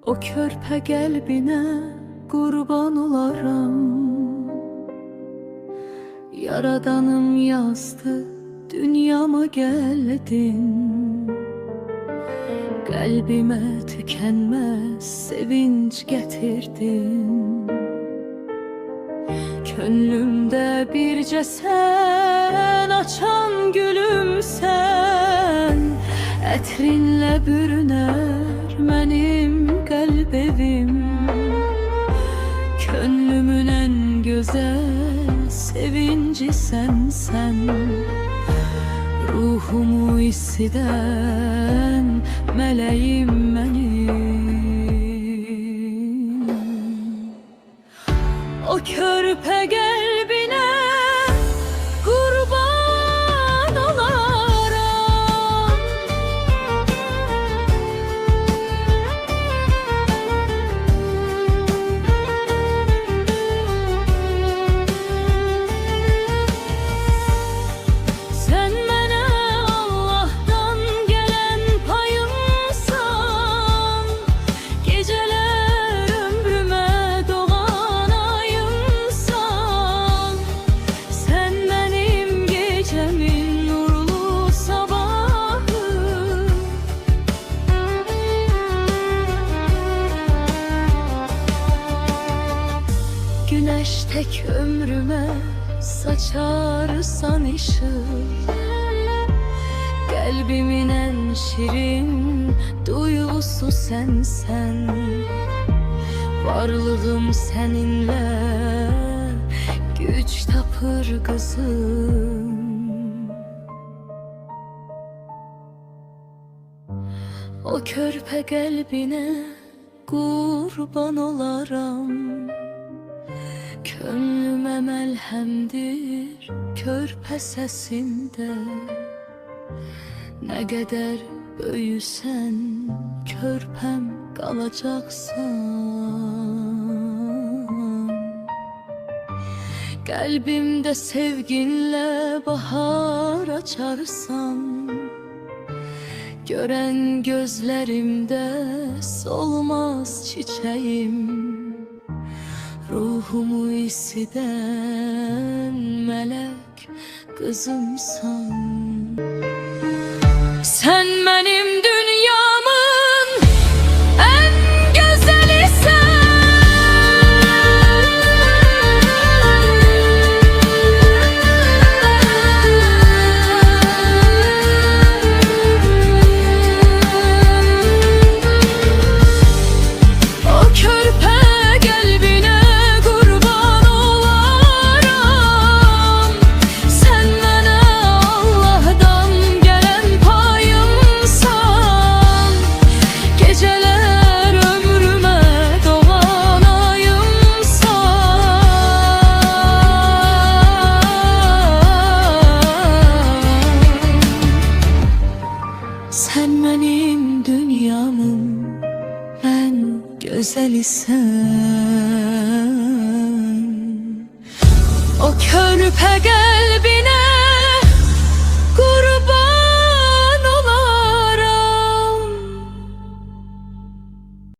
O körpə qəlbinə qurban olaram. Yaradanım yazdı, dünyama gəldin. Qəlbimə tükənməz sevinç gətirdin. Könlümdə bircə sən açan gülümsən. Ətrinlə bürünər mənim qəlb evim. Könlümün ən gözəl sevinci sənsən. Ruhumu isidən mələyim mənim. O körpə qəlbinə qurban olaram. Sən mənə Allah'tan gələn payımsan. Gecələr ömrümə doğan ayımsan. Sən mənim gecəmin nurlu sabahım. Güneş tek ömrüme saçarsan ışık. Kalbimin en şirin duygusu sensen. Varlığım seninle güç tapır kızım. O körpə qəlbinə qurban olaram. Könlüme məlhəmdir körpə səsində. Nə qədər böyüsən körpəm qalacaqsan. Qəlbimdə sevginlə bahar açarsan. Görən gözlərimdə solmaz çiçeğim. Ruhumu isidən mələk qızımsan. Sen benim dünyamın en güzelisin. O körpə qəlbinə qurban olaram. Sen mənə Allah'dan gələn payımsan. Gecələr ömrümə doğan ayımsan. Sen benim dünyamın en gözelisin. O körpə qəlbinə